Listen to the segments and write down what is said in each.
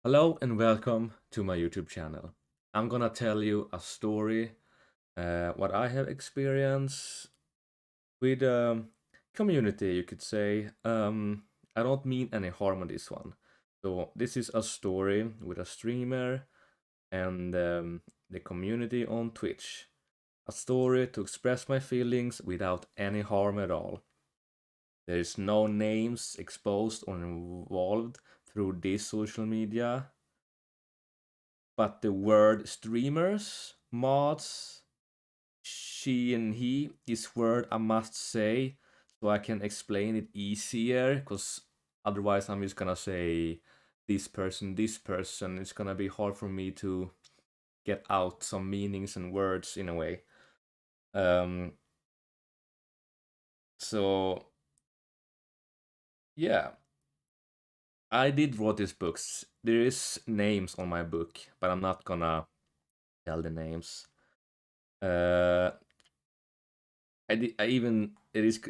Hello and welcome to my YouTube channel. I'm gonna tell you a story, what I have experienced with community, you could say. I don't mean any harm on this one. So this is a story with a streamer and the community on Twitch. A story to express my feelings without any harm at all. There is no names exposed or involved through this social media. But the word streamers, mods, she and he is word I must say so I can explain it easier because otherwise I'm just gonna say this person, this person. It's gonna be hard for me to get out some meanings and words in a way. Um, so yeah, I did wrote these books. There is names on my book, but I'm not gonna tell the names. Uh, I even it is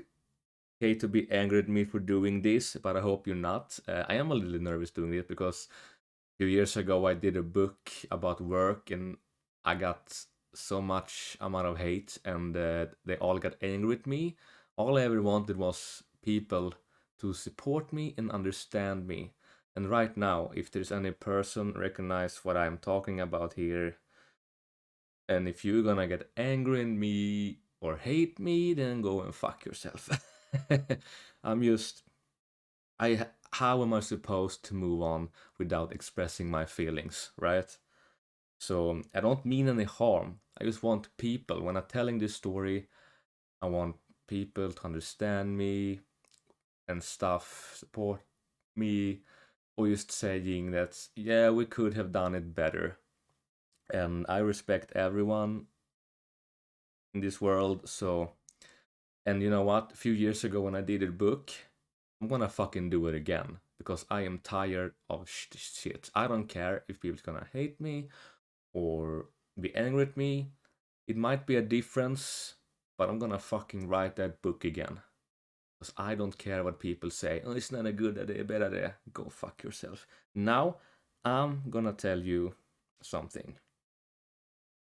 okay to be angry at me for doing this, but I hope you're not. I am a little nervous doing it because a few years ago I did a book about work and I got so much amount of hate and they all got angry with me. All I ever wanted was people to support me and understand me. And right now, if there's any person recognize what I'm talking about here, and if you're gonna get angry at me or hate me, then go and fuck yourself. I'm just how am I supposed to move on without expressing my feelings, right? So I don't mean any harm. I just want people when I'm telling this story, I want people to understand me and stuff, support me, or just saying that yeah, we could have done it better. And I respect everyone in this world, so and you know what? A few years ago when I did a book, I'm gonna fucking do it again because I am tired of shit. I don't care if people's gonna hate me or be angry at me. It might be a difference, but I'm gonna fucking write that book again because I don't care what people say. Oh, it's not a good idea, bad idea. Go fuck yourself. Now I'm gonna tell you something.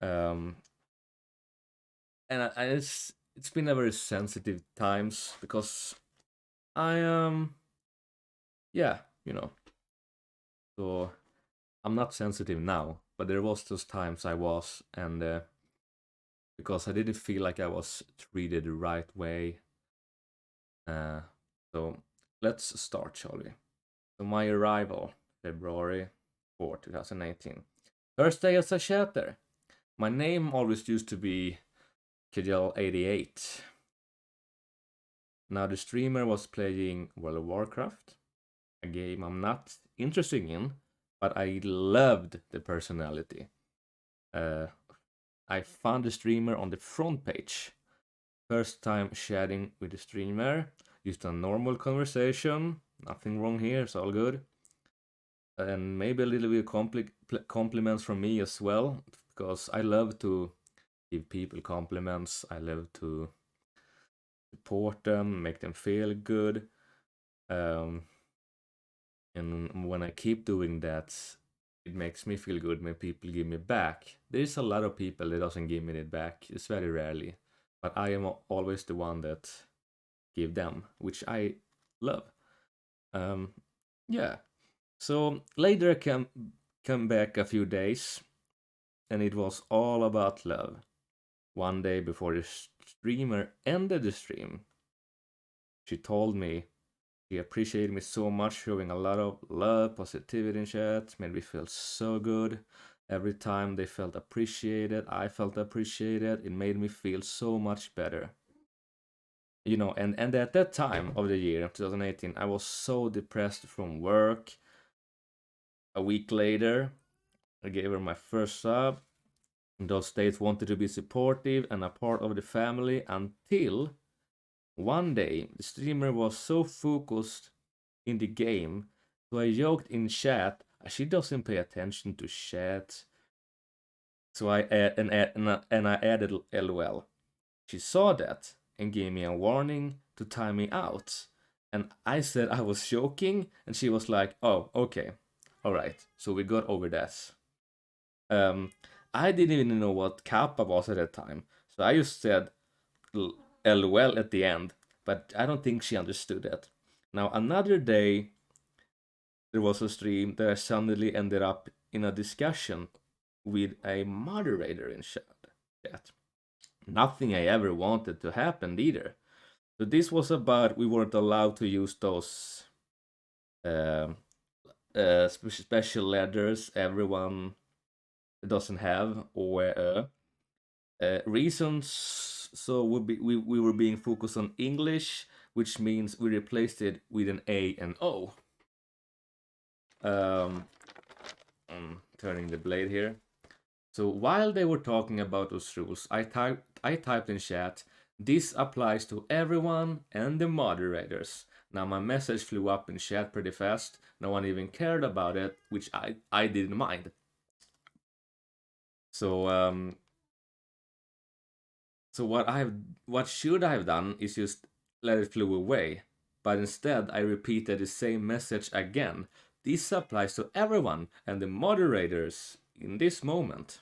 Um, and it's been a very sensitive times because I yeah, you know. So I'm not sensitive now, but there was those times I was, and because I didn't feel like I was treated the right way. Uh, so let's start, shall we? So my arrival, February 4th, 2018. First day as a chatter. My name always used to be Kjell88. Now the streamer was playing World of Warcraft, a game I'm not interested in, but I loved the personality. Uh, I found the streamer on the front page. First time chatting with the streamer, just a normal conversation, nothing wrong here, it's all good. And maybe a little bit of compliments from me as well, because I love to give people compliments. I love to support them, make them feel good. Um, and when I keep doing that, it makes me feel good when people give me back. There is a lot of people that doesn't give me it back. It's very rarely, but I am always the one that give them, which I love. Um, yeah. So later I come back a few days, and it was all about love. One day before the streamer ended the stream, she told me she appreciated me so much, showing a lot of love, positivity in chat, made me feel so good. Every time they felt appreciated, I felt appreciated. It made me feel so much better. You know, and at that time of the year, 2018, I was so depressed from work. A week later, I gave her my first sub. Those days wanted to be supportive and a part of the family until one day the streamer was so focused in the game, so I joked in chat, she doesn't pay attention to chat. So I added LOL. She saw that and gave me a warning to time me out. And I said I was joking, and she was like, "Oh, okay. All right, so we got over that. Um, I didn't even know what kappa was at that time, so I just said LOL at the end, but I don't think she understood that. Now, another day, there was a stream that I suddenly ended up in a discussion with a moderator in chat. Nothing I ever wanted to happen either. So this was about we weren't allowed to use those um special letters everyone doesn't have, or reasons. So we were being focused on English, which means we replaced it with an A and O. I'm turning the blade here. So while they were talking about those rules, I typed in chat, "This applies to everyone and the moderators." Now my message flew up in chat pretty fast. No one even cared about it, which I didn't mind. So what should I have done is just let it flew away. But instead I repeated the same message again. "This applies to everyone and the moderators in this moment."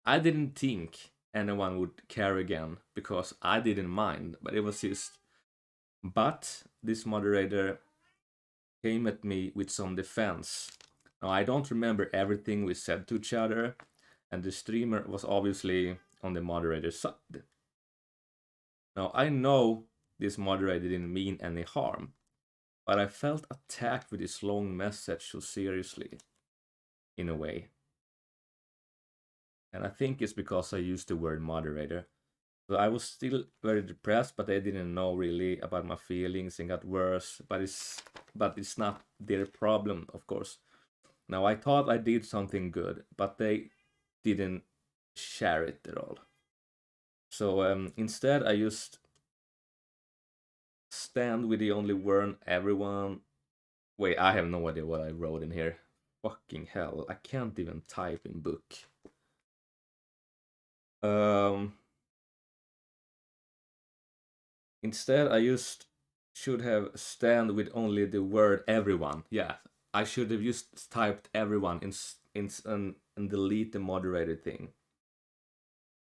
I didn't think anyone would care again because I didn't mind, but it was just. But this moderator came at me with some defense. Now, I don't remember everything we said to each other, and the streamer was obviously on the moderator's side. Now, I know this moderator didn't mean any harm, but I felt attacked with this long message so seriously, in a way. And I think it's because I used the word moderator. So I was still very depressed, but they didn't know really about my feelings and got worse. But it's not their problem, of course. Now I thought I did something good, but they didn't share it at all. So instead, I just stand with the only word everyone. Wait, I have no idea what I wrote in here. Fucking hell, I can't even type in book. Um, Instead, I just should have stand with only the word everyone. Yeah, I should have just typed everyone and delete the moderator thing.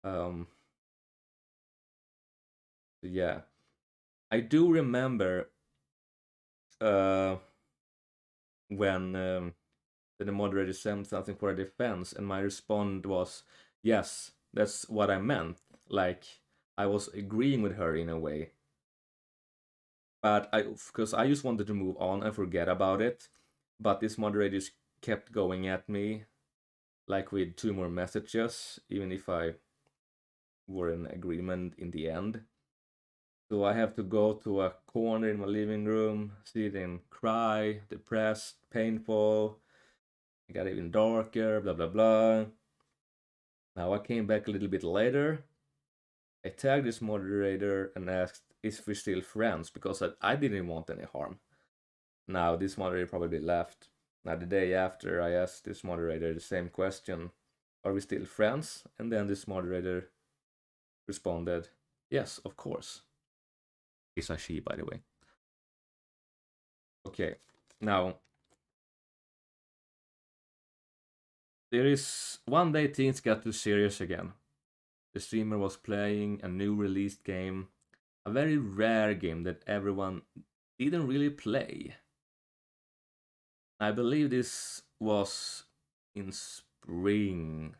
Um, yeah, I do remember uh, when the moderator sent something for a defense, and my response was, "Yes, that's what I meant." Like I was agreeing with her in a way, but because I just wanted to move on and forget about it, but this moderator just kept going at me, like with two more messages, even if I were in agreement in the end. So I have to go to a corner in my living room, sit and cry, depressed, painful. It got even darker, blah blah blah. Now I came back a little bit later. I tagged this moderator and asked if we're still friends because I didn't want any harm. Now this moderator probably left. Now the day after, I asked this moderator the same question: "Are we still friends?" And then this moderator responded, "Yes, of course." It's a she, by the way. Okay, now there is one day things got too serious again. The streamer was playing a new released game, a very rare game that everyone didn't really play. I believe this was in spring,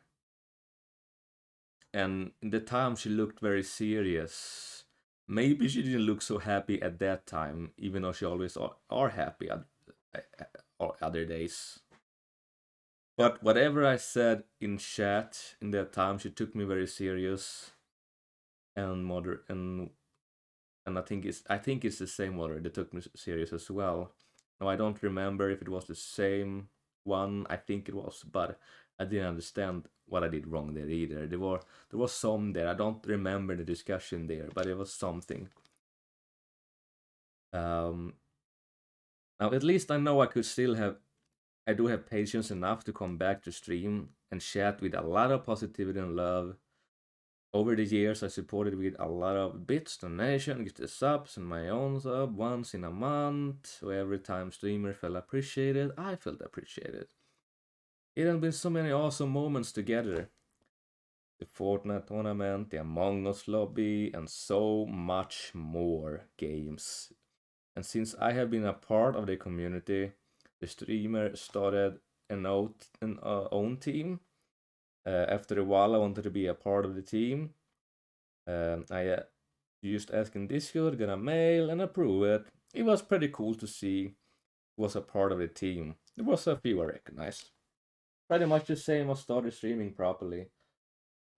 and in the time she looked very serious. Maybe she didn't look so happy at that time, even though she always are happy or other days. But whatever I said in chat in that time, she took me very serious and and I think it's the same mother that took me serious as well. Now I don't remember if it was the same one. I think it was, but I didn't understand what I did wrong there either. There was some there. I don't remember the discussion there, but it was something. Um, Now at least I know I do have patience enough to come back to stream and chat with a lot of positivity and love. Over the years, I supported with a lot of bits, donation, get the subs, and my own sub once in a month. So every time streamer felt appreciated, I felt appreciated. It had been so many awesome moments together. The Fortnite tournament, the Among Us lobby, and so much more games. And since I have been a part of the community, the streamer started own team. After a while, I wanted to be a part of the team. I used Ask in Discord, got a mail, and approve it. It was pretty cool to see was a part of the team. There was a few I recognized. Pretty much the same as started streaming properly.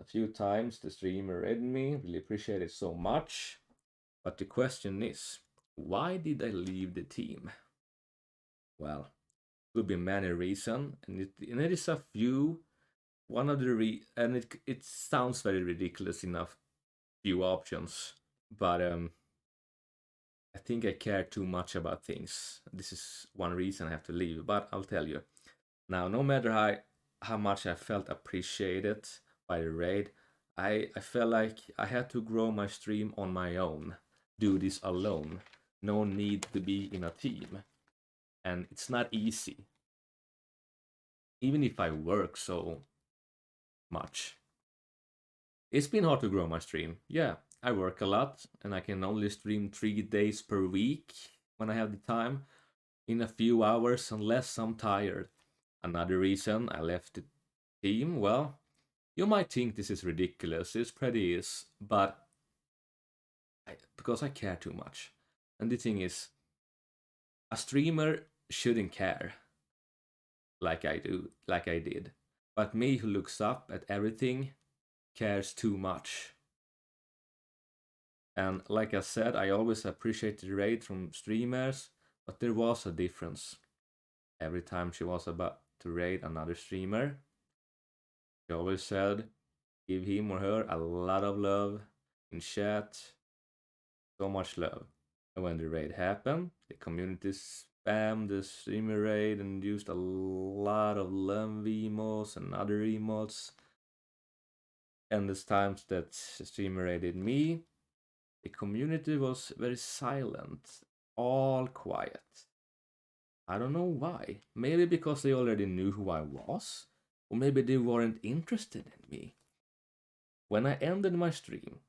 A few times the streamer read me, really appreciate it so much. But the question is, why did I leave the team? Well, could be many reasons, and it is a few. One of the and it sounds very ridiculous enough. Few options, but I think I care too much about things. This is one reason I have to leave, but I'll tell you. Now, no matter how much I felt appreciated by the raid, I felt like I had to grow my stream on my own, do this alone. No need to be in a team. And it's not easy. Even if I work so much. It's been hard to grow my stream. Yeah, I work a lot and I can only stream 3 days per week when I have the time in a few hours unless I'm tired. Another reason I left the team, well, you might think this is ridiculous, it's pretty is, but because I care too much. And the thing is, a streamer shouldn't care like I do, like I did. But me who looks up at everything cares too much. And like I said, I always appreciated the raid from streamers, but there was a difference. Every time she was about to raid another streamer, she always said, give him or her a lot of love in chat, so much love. And when the raid happened, the community spammed the streamer raid and used a lot of love emotes and other emotes. And the times that the streamer raided me, the community was very silent, all quiet. I don't know why. Maybe because they already knew who I was, or maybe they weren't interested in me. When I ended my stream,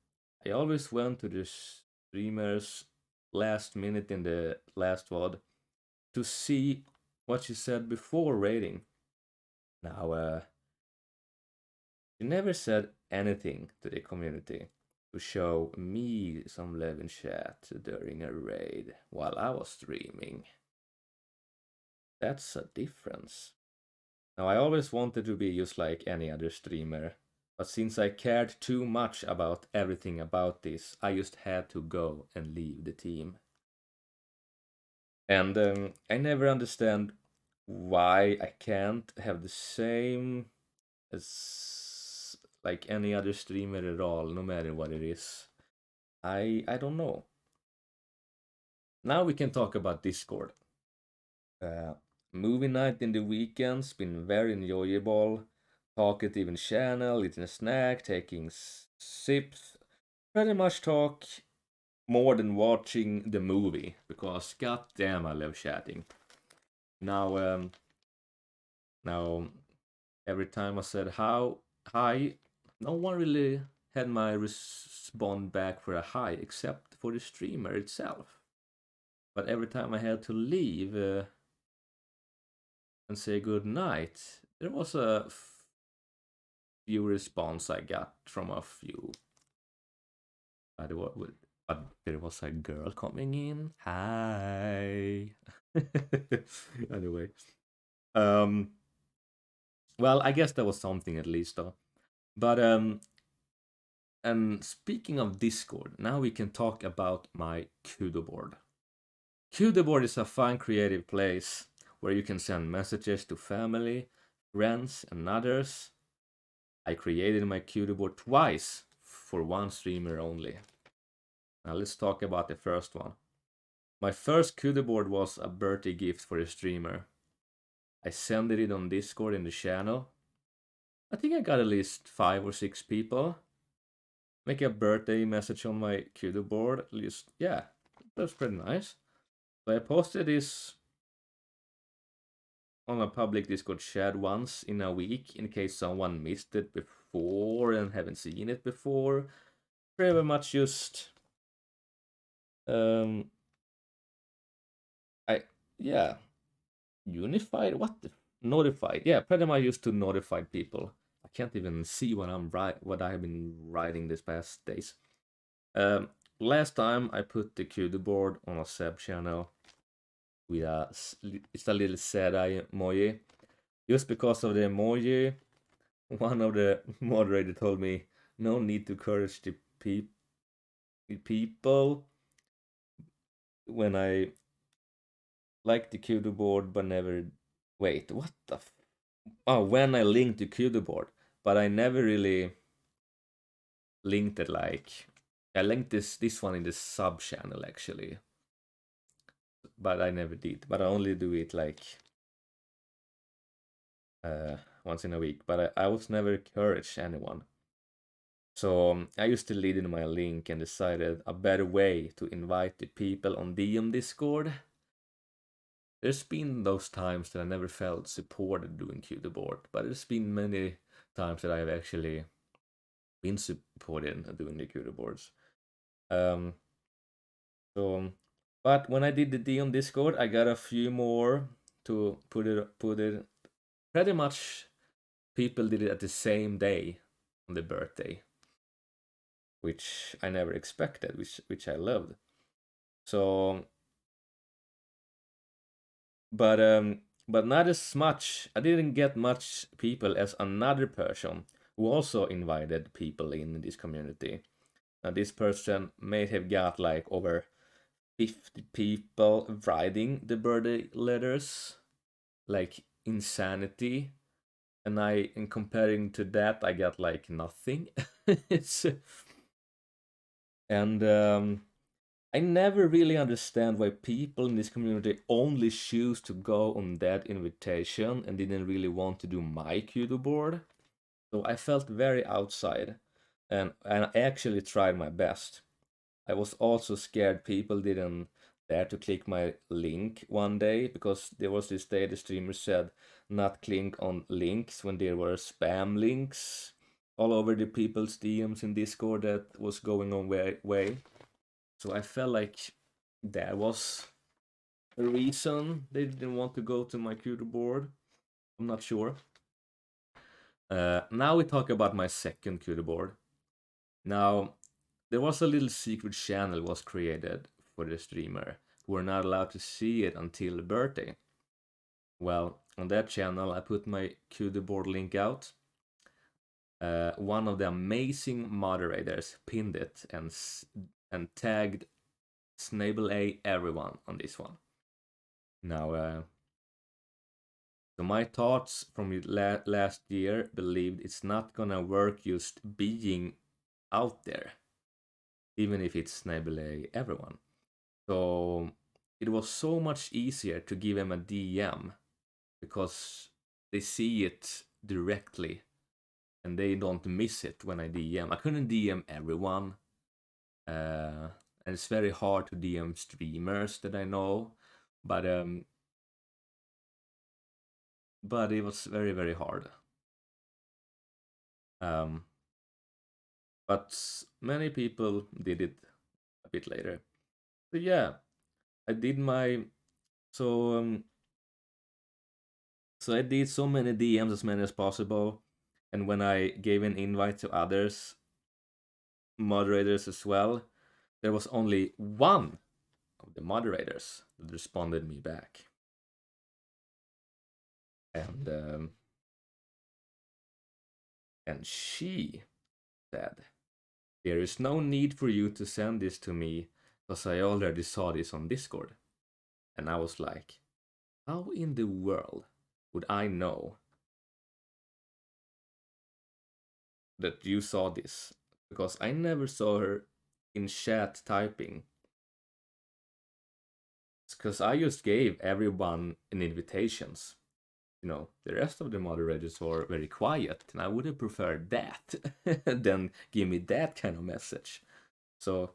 I always went to the streamer's last minute in the last VOD to see what she said before rating. Now, she never said anything to the community to show me some love in chat during a raid while I was streaming. That's a difference. Now, I always wanted to be just like any other streamer, but since I cared too much about everything about this, I just had to go and leave the team. And I never understand why I can't have the same as like any other streamer at all, no matter what it is. I don't know. Now we can talk about Discord. Uh, Movie night in the weekends been very enjoyable. Talkative in channel, eating a snack, taking sips. Pretty much talk more than watching the movie because goddamn I love chatting. Now, now every time I said how hi, no one really had my respond back for a hi except for the streamer itself. But every time I had to leave and say good night, there was a few response I got from a few. But there was a girl coming in. Hi. Anyway, um, well, I guess that was something at least, though. But and speaking of Discord, now we can talk about my Kudo board. Kudo board is a fun, creative place where you can send messages to family, friends, and others. I created my Kudo board twice for one streamer only. Now let's talk about the first one. My first Kudo board was a birthday gift for a streamer. I sent it on Discord in the channel. I think I got at least 5 or 6 people. make a birthday message on my Kudo board. At least, yeah, that's pretty nice. So I posted this on a public Discord chat once in a week in case someone missed it before and haven't seen it before. Pretty much just um I yeah, unified, what the notified. Yeah, pretty much used to notify people. I can't even see what I've been writing this past days. Um Last time I put the Kudo board on a sub channel with it's a little sad emoji. Just because of the emoji, one of the moderator told me no need to encourage the people when I like the Kudo board but never wait, what the oh, when I linked the Kudo board, but I never really linked it like I linked this one in the sub channel actually, but I never did. But I only do it like once in a week. But I was never encourage anyone. So I used to lead in my link and decided a better way to invite the people on DM Discord. There's been those times that I never felt supported doing Kudo board, but there's been many times that I've actually been supported doing the Kudo boards. Um, so, but when I did the DM Discord, I got a few more to put it. Pretty much, people did it at the same day on the birthday, which I never expected, which I loved. So, but but not as much. I didn't get much people as another person who also invited people in this community. Now, this person may have got like over 50 people writing the birthday letters, like insanity. And in comparing to that, I got like nothing. it's and I never really understand why people in this community only choose to go on that invitation and didn't really want to do my Kudo board. So I felt very outside, and I actually tried my best. I was also scared people didn't dare to click my link one day because there was this day the streamer said not click on links when there were spam links all over the people's DMs in Discord that was going on way. So I felt like that was a reason they didn't want to go to my Kudo board. I'm not sure. Now we talk about my second Kudo board. Now, there was a little secret channel was created for the streamer who were not allowed to see it until birthday. Well, on that channel, I put my Kudo board link out. One of the amazing moderators pinned it and tagged Snable A everyone on this one. Now, so my thoughts from last year believed it's not gonna work just being out there, even if it's Snable A everyone. So it was so much easier to give him a DM because they see it directly and they don't miss it when I DM. I couldn't DM everyone, and it's very hard to DM streamers that I know, but it was very hard. Um, but many people did it a bit later. So yeah, I did my so so I did so many DMs as many as possible, and when I gave an invite to others moderators as well, there was only one of the moderators that responded me back, and she said, "There is no need for you to send this to me, because I already saw this on Discord." And I was like, "How in the world would I know that you saw this?" Because I never saw her in chat typing. Because I just gave everyone an invitations. the rest of the moderators are very quiet, and I would have preferred that than give me that kind of message. So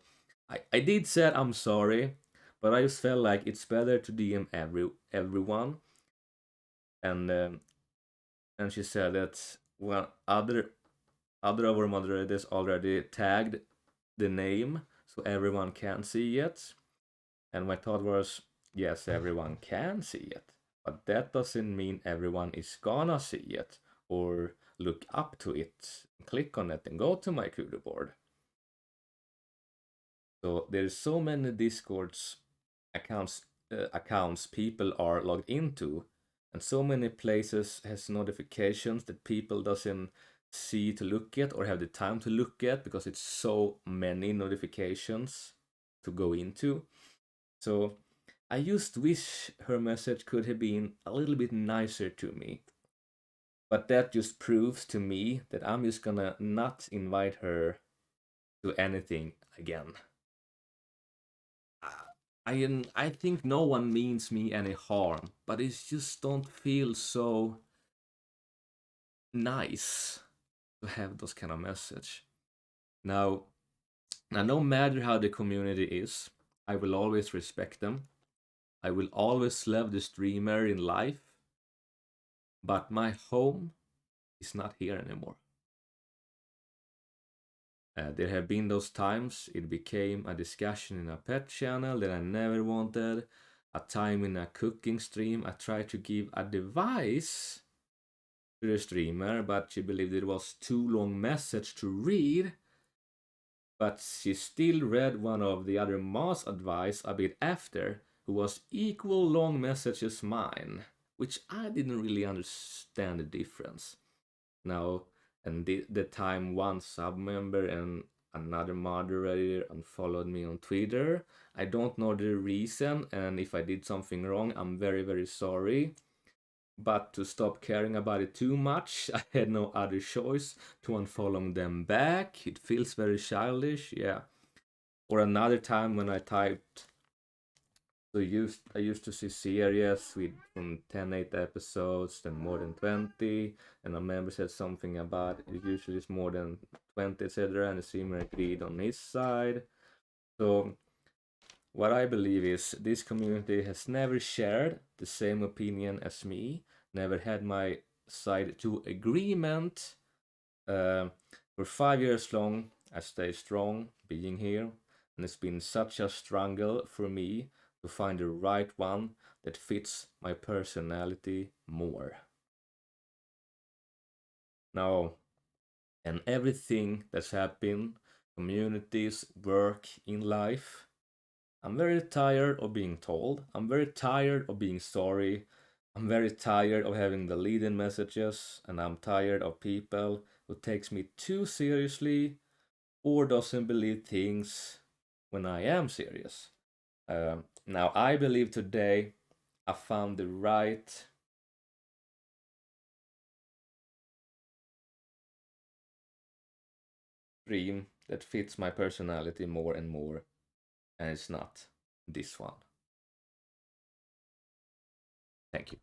I did say I'm sorry, but I just felt like it's better to DM everyone. And she said that, well, other of our moderators already tagged the name so everyone can see it. And my thought was, yes, everyone can see it, but that doesn't mean everyone is gonna see it or look up to it, click on it, and go to my Kudo board. So there's so many Discord's accounts people are logged into, and so many places has notifications that people doesn't see to look at or have the time to look at because it's so many notifications to go into. So I just wish her message could have been a little bit nicer to me. But that just proves to me that I'm just gonna not invite her to anything again. I think no one means me any harm, but it just don't feel so nice to have those kind of message. Now, no matter how the community is, I will always respect them. I will always love the streamer in life, but my home is not here anymore. There have been those times it became a discussion in a pet channel that I never wanted. A time in a cooking stream I tried to give advice to the streamer, but she believed it was too long message to read. But she still read one of the other mods' advice a bit after, who was equal long message as mine, which I didn't really understand the difference. Now, and the time one sub member and another moderator unfollowed me on Twitter. I don't know the reason, and if I did something wrong, I'm very, very sorry. But to stop caring about it too much, I had no other choice to unfollow them back. It feels very childish, yeah. Or another time when I typed, I used to see series with from 10-8 episodes, then more than 20, and a member said something about it usually is more than 20, etc., and the streamer agreed on his side. So what I believe is this community has never shared the same opinion as me, never had my side to agreement. For 5 years long, I stayed strong being here, and it's been such a struggle for me to find the right one that fits my personality more. Now, and everything that's happened, communities, work, in life, I'm very tired of being told. I'm very tired of being sorry. I'm very tired of having the lead-in messages, and I'm tired of people who takes me too seriously or doesn't believe things when I am serious. Now, I believe today I found the right dream that fits my personality more and more, and it's not this one. Thank you.